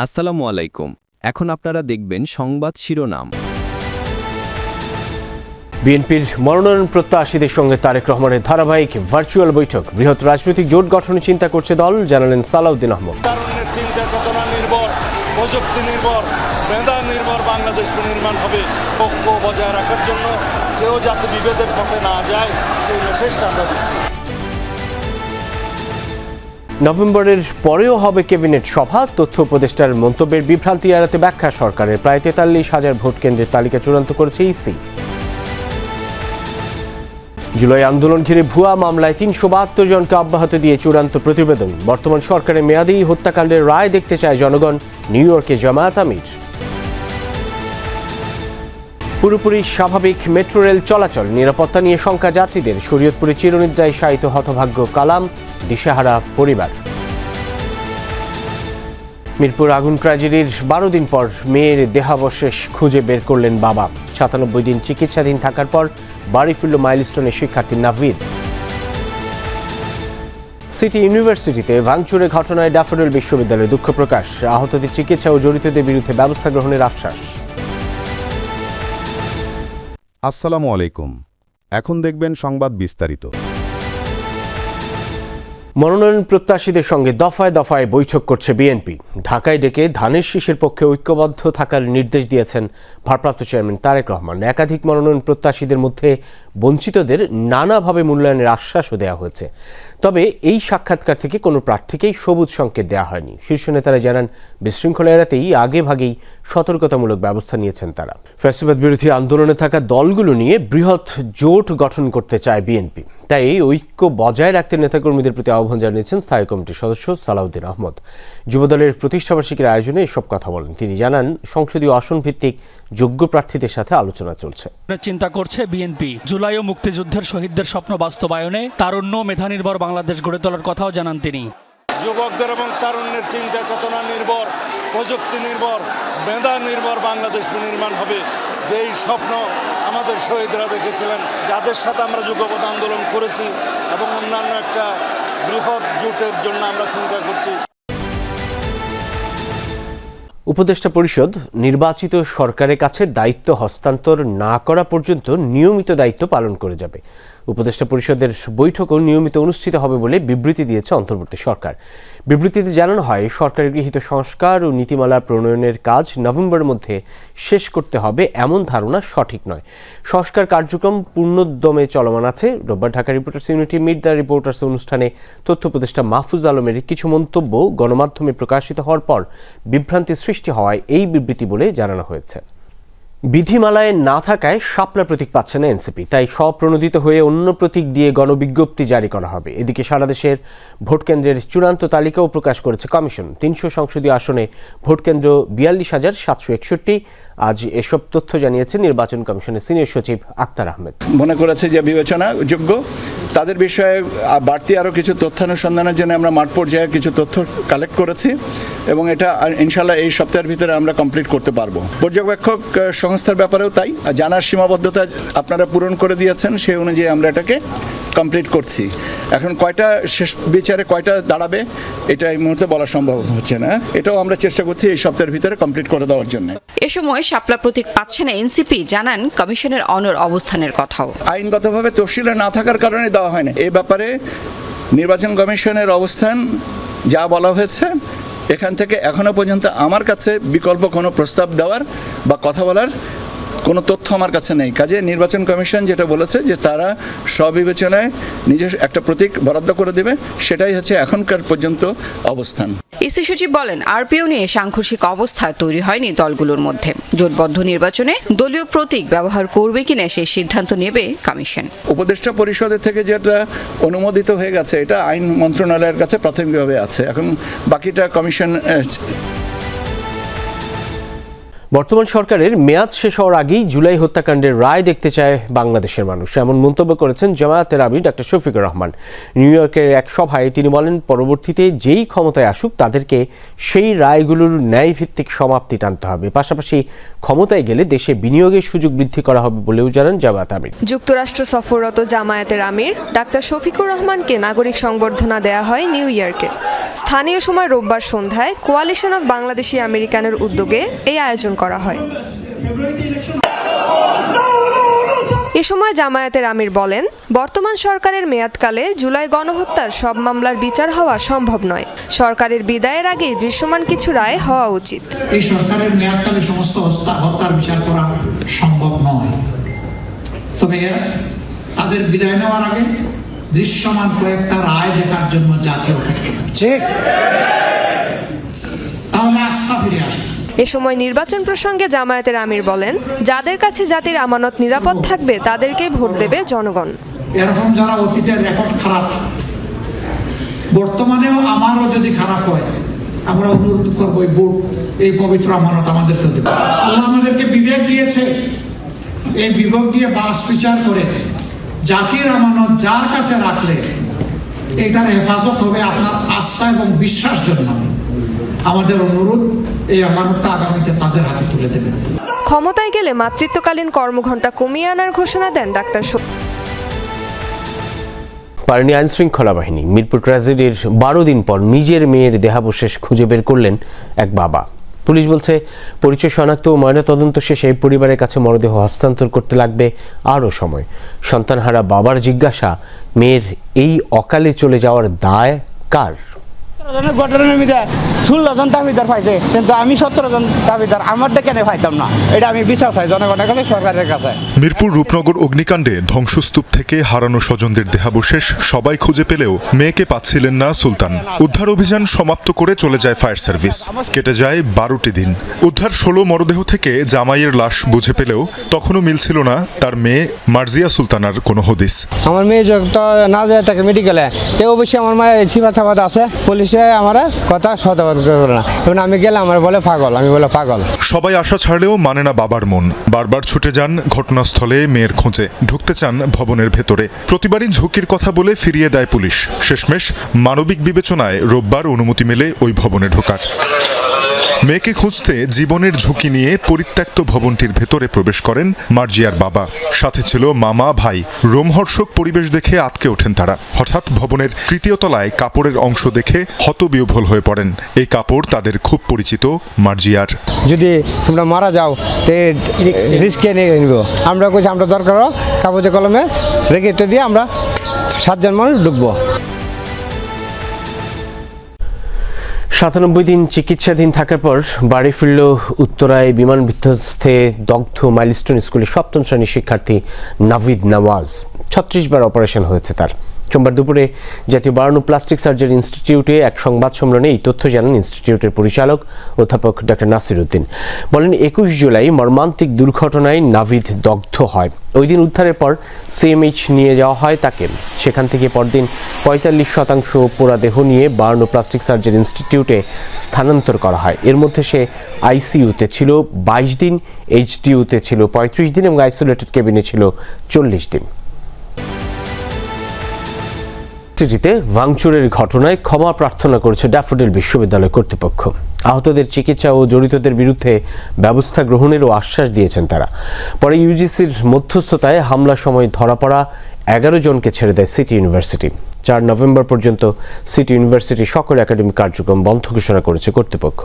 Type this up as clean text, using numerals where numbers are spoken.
আসসালামু আলাইকুম। এখন আপনারা দেখবেন সংবাদ শিরোনাম। বিএনপির মনোনয়ন প্রত্যাশীদের সঙ্গে তারেক রহমানের ধারাবাহিক ভার্চুয়াল বৈঠক। বৃহৎ রাজনৈতিক জোট গঠনের চিন্তা করছে দল, জানালেন সালাউদ্দিন আহমদ। তারুণ্যের চিন্তা চেতনা নির্ভর, প্রযুক্তি নির্ভর, মেধা নির্ভর বাংলাদেশ নির্মাণ হবে। ঐক্য বজায় রাখার জন্য কেউ যাতে বিভেদের পথে না যায় সেই মেসেজটা আমরা দিচ্ছি। নভেম্বরের পরেও হবে ক্যাবিনেট সভা। তথ্য উপদেষ্টার মন্তব্যের বিভ্রান্তি এড়াতে ব্যাখ্যা সরকারের। প্রায় 43,000 ভোট কেন্দ্রের তালিকা চূড়ান্ত করেছে ইসি। জুলাই আন্দোলন ঘিরে ভুয়া মামলায় 372 জনকে অব্যাহতি দিয়ে চূড়ান্ত প্রতিবেদন। বর্তমান সরকারের মেয়াদী হত্যাকাণ্ডের রায় দেখতে চায় জনগণ, নিউ ইয়র্কে জামায়াত আমির। পুরোপুরি স্বাভাবিক মেট্রো রেল চলাচল, নিরাপত্তা নিয়ে শঙ্কা যাত্রীদের। শরীয়তপুরে চিরনিদ্রায় শায়িত হতভাগ্য কালাম, দিশেহারা পরিবার। মিরপুর আগুন ট্র্যাজেডির 12 দিন পর মেয়ের দেহাবশেষ খুঁজে বের করলেন বাবা। 97 দিন চিকিৎসাধীন থাকার পর বাড়ি ফিরল মাইলস্টোনের শিক্ষার্থী নাভিদ। সিটি ইউনিভার্সিটিতে ভাঙচুরের ঘটনায় ড্যাফোডিল বিশ্ববিদ্যালয়ে দুঃখ প্রকাশ। আহতদের চিকিৎসা ও জড়িতদের বিরুদ্ধে ব্যবস্থা গ্রহণের আশ্বাস। আসসালামু আলাইকুম। এখন দেখবেন সংবাদ বিস্তারিত। মনোনয়ন প্রত্যাশীদের সঙ্গে দফায় দফায় বৈঠক করছে বিএনপি। ঢাকায় ডেকে ধানের শীষের পক্ষে ঐক্যবদ্ধ থাকার নির্দেশ দিয়েছেন ভারপ্রাপ্ত চেয়ারম্যান তারেক রহমান। একাধিক মনোনয়ন প্রত্যাশীদের মধ্যে বঞ্চিতদের নানাভাবে মূল্যায়নের আশ্বাসও দেওয়া হয়েছে। তবে এই সাক্ষাৎকার থেকে কোনো প্রার্থীকেই সবুজ সংকেত দেওয়া হয়নি। শীর্ষ নেতারা জানান, বিশৃঙ্খলা এড়াতেই আগেভাগেই সতর্কতামূলক ব্যবস্থা নিয়েছেন তারা। ফ্যাসিবাদ বিরোধী আন্দোলনে থাকা দলগুলো নিয়ে বৃহৎ জোট গঠন করতে চায় বিএনপি। তাই ঐক্য বজায় রাখতে নেতাকর্মীদের প্রতি আহ্বান জানিয়েছেন স্থায়ী কমিটির সদস্য সালাউদ্দিন আহমদ। যুবদলের প্রতিষ্ঠাবার্ষিকীর আয়োজনে এসব কথা বলেন তিনি। জানান, সংসদীয় আসন ভিত্তিক যোগ্য প্রার্থীদের সাথে আলোচনা চলছে। চিন্তা করছে বিএনপি জুলাই ও মুক্তিযুদ্ধের শহীদদের স্বপ্ন বাস্তবায়নে তারুণ্য মেধা নির্ভর বাংলাদেশ গড়ে তোলার কথাও জানান তিনি। যুবকদের এবং তারুণ্যের চিন্তা চেতনা নির্ভর, প্রযুক্তি নির্ভর, মেধা নির্ভর বাংলাদেশ নির্মাণ হবে। যেই স্বপ্ন আমাদের শহীদরা দেখেছিলেন, যাদের সাথে আমরা যুগপৎ আন্দোলন করেছি এবং অন্যান্য একটা বৃহৎ জোটের জন্য আমরা চিন্তা করছি। উপদেষ্টা পরিষদ নির্বাচিত সরকারের কাছে দায়িত্ব হস্তান্তর না করা পর্যন্ত নিয়মিত দায়িত্ব পালন করে যাবে। উপদেষ্টা পরিষদের বৈঠকও নিয়মিত অনুষ্ঠিত হবে বলে বিবৃতি দিয়েছে অন্তর্বর্তী সরকার। বিবৃতিতে জানানো হয়, সরকারের গৃহীত সংস্কার ও নীতিমালা প্রণয়নের কাজ নভেম্বরের মধ্যে শেষ করতে হবে এমন ধারণা সঠিক নয়। সংস্কার কার্যক্রম পূর্ণোদ্যমে চলমান আছে। রোববার Dhaka reporters unity meet the reporters অনুষ্ঠানে তথ্য উপদেষ্টা মাহফুজ আলমের কিছু মন্তব্য গণমাধ্যমে প্রকাশিত হওয়ার পর বিভ্রান্তি সৃষ্টি হওয়ায় এই বিবৃতি বলে জানানো হয়েছে। বিধিমালায় না থাকায় শাপলা প্রতীক পাচ্ছে না এনসিপি, তাই স্বপ্রণোদিত হয়ে অন্য প্রতীক দিয়ে গণবিজ্ঞপ্তি জারি করা হবে। এদিকে সারা দেশের ভোটকেন্দ্রের চূড়ান্ত তালিকাও প্রকাশ করেছে কমিশন। 300 সংসদীয় আসনে ভোটকেন্দ্র 42,761। আজ এসব তথ্য জানিয়েছেন নির্বাচন কমিশনের সিনিয়র সচিব আক্তার আহমেদ। মনে করেছে যে বিবেচনাযোগ্য তাদের বিষয়ে বাড়তি আরও কিছু তথ্যানুসন্ধানের জন্য আমরা মাঠ পর্যায়ে কিছু তথ্য কালেক্ট করেছি এবং এটা ইনশাল্লাহ এই সপ্তাহের ভিতরে আমরা কমপ্লিট করতে পারবো। পর্যবেক্ষক সংস্থার ব্যাপারেও তাই, জানার সীমাবদ্ধতা আপনারা পূরণ করে দিয়েছেন, সেই অনুযায়ী আমরা এটাকে কমপ্লিট করছি। এখন কয়টা শেষ বিচারে কয়টা দাঁড়াবে এটা এই মুহূর্তে বলা সম্ভব হচ্ছে না। এটাও আমরা চেষ্টা করছি এই সপ্তাহের ভিতরে কমপ্লিট করে দেওয়ার জন্য। এ সময় শাপলা প্রতীক পাচ্ছে না এনসিপি, জানান কমিশনের অনড় অবস্থানের কথাও। আইনগতভাবে তফসিলে না থাকার কারণে দেওয়া হয় না। এই ব্যাপারে নির্বাচন কমিশনের অবস্থান যা বলা হয়েছে, এখান থেকে এখনো পর্যন্ত আমার কাছে বিকল্প কোনো প্রস্তাব দেওয়ার বা কথা বলার কোনো তথ্য আমার কাছে নেই। কাজে নির্বাচন কমিশন যেটা বলেছে যে তারা স্ববিবেচনায় নিজস্ব একটা প্রতীক বরাদ্দ করে দেবে, সেটাই হচ্ছে এখনকার পর্যন্ত অবস্থান। ইসি সচিব বলেন, আরপিও নিয়ে সাংঘর্ষিক অবস্থা তৈরি হয়নি দলগুলোর মধ্যে। জোটবদ্ধ নির্বাচনে দলীয় প্রতীক ব্যবহার করবে কিনা সেই সিদ্ধান্ত নেবে কমিশন। উপদেষ্টা পরিষদের থেকে যেটা অনুমোদিত হয়ে গেছে এটা আইন মন্ত্রণালয়ের কাছে প্রাথমিকভাবে আছে, এখন বাকিটা কমিশন। বর্তমান সরকারের মেয়াদ শেষ হওয়ার আগেই জুলাই হত্যাকাণ্ডের রায় দেখতে চায় বাংলাদেশের মানুষ, এমন মন্তব্য করেছেন জামায়াতের আমির ডক্টর শফিকুর রহমান। নিউ ইয়র্কের এক সভায় তিনি বলেন, পরবর্তীতে যেই ক্ষমতায় আসুক তাদেরকে সেই রায়গুলোর ন্যায়ভিত্তিক সমাপ্তি টানতে হবে। পাশাপাশি ক্ষমতায় গেলে দেশে বিনিয়োগের সুযোগ বৃদ্ধি করা হবে বলেও জানান জামায়াত আমির। যুক্তরাষ্ট্র সফররত জামায়াতের আমির ডাক্তার শফিকুর রহমানকে নাগরিক সংবর্ধনা দেয়া হয় নিউ ইয়র্কে। স্থানীয় সময় রোববার সন্ধ্যায় কোয়ালিশন অফ বাংলাদেশি আমেরিকানের উদ্যোগে এই আয়োজন করা হয়। এ সময় জামায়াতের আমির বলেন, বর্তমান সরকারের মেয়াদকালে জুলাই গণহত্যার সব মামলার বিচার হওয়া সম্ভব নয়। সরকারের বিদায়ের আগেই দৃশ্যমান কিছু রায় হওয়া উচিত। এই সরকারের মেয়াদকালে সমস্ত হত্যার বিচার করা সম্ভব নয়, তবে তাদের বিদায় নেওয়ার আগে দৃশ্যমান কয়েকটা রায় দেখার জন্য জাতীয় অপেক্ষা করছে। তাহলে আস্থা ফিরে আসবে। এ সময় নির্বাচন প্রসঙ্গে জামায়াতের আমির বলেন, যাদের কাছে জাতির আমানত নিরাপদ থাকবে তাদেরকে ভোট দেবে জনগণ। এরকম যারা অতীতের রেকর্ড খারাপ, বর্তমানেও আমারও যদি খারাপ হয়, আমরা অনুরোধ করবো এই ভোট, এই পবিত্র আমানত আমাদেরকে দেবে। আল্লাহ আমাদেরকে বিবেক দিয়েছে, এই বিবেক দিয়ে বাস বিচার করে জাতির আমানত যার কাছে রাখলে এটার হেফাজত হবে আপনার আস্থা এবং বিশ্বাস জন্মাবে। আমাদের অনুরোধ, এই আমানতটা আগামীতে তাদের হাতে তুলে দেবেন। ক্ষমতায় গেলে মাতৃত্বকালীন কর্মঘণ্টা কমিয়ে আনার ঘোষণা দেন ডাক্তার। পারেনি আইন শৃঙ্খলা বাহিনী। মিরপুর ট্র্যাজেডির 12 দিন পর নিজের মেয়ের দেহাবশেষ খুঁজে বের করলেন এক বাবা। পুলিশ বলছে, পরিচয় শনাক্ত ও ময়নাতদন্ত শেষে পরিবারের কাছে মরদেহ হস্তান্তর করতে লাগবে আরও সময়। সন্তানহারা বাবার জিজ্ঞাসা, মেয়ের এই অকালে চলে যাওয়ার দায় কার? ঘটনার মধ্যে 16 জন দাবিদার পাইছে, কিন্তু আমি 17 জন দাবিদার, আমারটা কেন পাইতাম না? এটা আমি বিচার চাই জনগণের কাছে, সরকারের কাছে। মিরপুর রূপনগর অগ্নিকাণ্ডে ধ্বংসস্তূপ থেকে হারানো স্বজনদের দেহাবশেষ সবাই খুঁজে পেলেও মেয়েকে পাচ্ছিলেন না সুলতান। উদ্ধার অভিযান সমাপ্ত করে চলে যায় ফায়ার সার্ভিস। কেটে যায় 12টি দিন। উদ্ধার 16 মরদেহ থেকে জামাইয়ের লাশ বুঝে পেলেও তখনও মিলছিল না তার মেয়ে মার্জিয়া সুলতানার কোনো হদিস। আমার মেয়ে তো না যায় তাকে মেডিকেলে, তো অবশ্যই আমার মায়ের ছিপা ছাপাত আছে। পুলিশে আমার কথা সতর্ক করে না, এবং আমি গেলে আমার বলে পাগল, আমি বলে পাগল। সবাই আশা ছাড়লেও মানে না বাবার মন। বারবার ছুটে যান ঘটনাস্থলে মেয়ের খোঁজে, ঢুকতে চান ভবনের ভেতরে। প্রতিবারই ঝুঁকির কথা বলে ফিরিয়ে দেয় পুলিশ। শেষমেশ মানবিক বিবেচনায় রোববার অনুমতি মেলে ওই ভবনে ঢোকার। মেয়েকে খুঁজতে জীবনের ঝুঁকি নিয়ে পরিত্যক্ত ভবনটির ভেতরে প্রবেশ করেন মার্জিয়ার বাবা। সাথে ছিল মামা, ভাই। রোমহর্ষক পরিবেশ দেখে আটকে ওঠেন তারা। হঠাৎ ভবনের 3য় তলায় কাপড়ের অংশ দেখে হতবিহ্বল হয়ে পড়েন। এই কাপড় তাদের খুব পরিচিত মার্জিয়ার। যদি তোমরা মারা যাও তে রিস্ক নিয়ে নিব, আমরা কইছি আমরা দরকার কাগজে কলমে রেখে দিয়ে আমরা 7 জন মানুষ ঢুকবো। 97 দিন চিকিৎসাধীন থাকার পর বাড়ি ফিরল উত্তরায় বিমান বিধ্বস্তে দগ্ধ মাইলস্টোন স্কুলের 7ম শ্রেণীর শিক্ষার্থী নাভিদ নওয়াজ। 36 বার অপারেশন হয়েছে তার। সোমবার দুপুরে জাতীয় বার্ন প্লাস্টিক সার্জারি ইনস্টিটিউটে এক সংবাদ সম্মেলনে এই তথ্য জানান ইনস্টিটিউটের পরিচালক অধ্যাপক ডক্টর নাসির উদ্দিন। বলেন, 21 জুলাই মর্মান্তিক দুর্ঘটনায় নাভিদ দগ্ধ হয়। ওই দিন উদ্ধারের পর সিএমএইচ নিয়ে যাওয়া হয় তাকে। সেখান থেকে পরদিন 45% পোড়া দেহ নিয়ে বার্ন প্লাস্টিক সার্জারি ইনস্টিটিউটে স্থানান্তর করা হয়। এর মধ্যে সে আইসিইউতে ছিল 22 দিন, এইচডিইউতে ছিল 35 দিন এবং আইসোলেটেড কেবিনে ছিল 40 দিন। সিটিতে ভাঙচুরের ঘটনায় ক্ষমা প্রার্থনা করেছে ড্যাফোডিল বিশ্ববিদ্যালয় কর্তৃপক্ষ। আহতদের চিকিৎসা ও জড়িতদের বিরুদ্ধে ব্যবস্থা গ্রহণেরও আশ্বাস দিয়েছেন তারা। পরে ইউজিসির মধ্যস্থতায় হামলার সময় ধরা পড়া 11 জনকে ছেড়ে দেয় সিটি ইউনিভার্সিটি। 4 নভেম্বর পর্যন্ত সিটি ইউনিভার্সিটি সকল একাডেমিক কার্যক্রম বন্ধ ঘোষণা করেছে কর্তৃপক্ষ।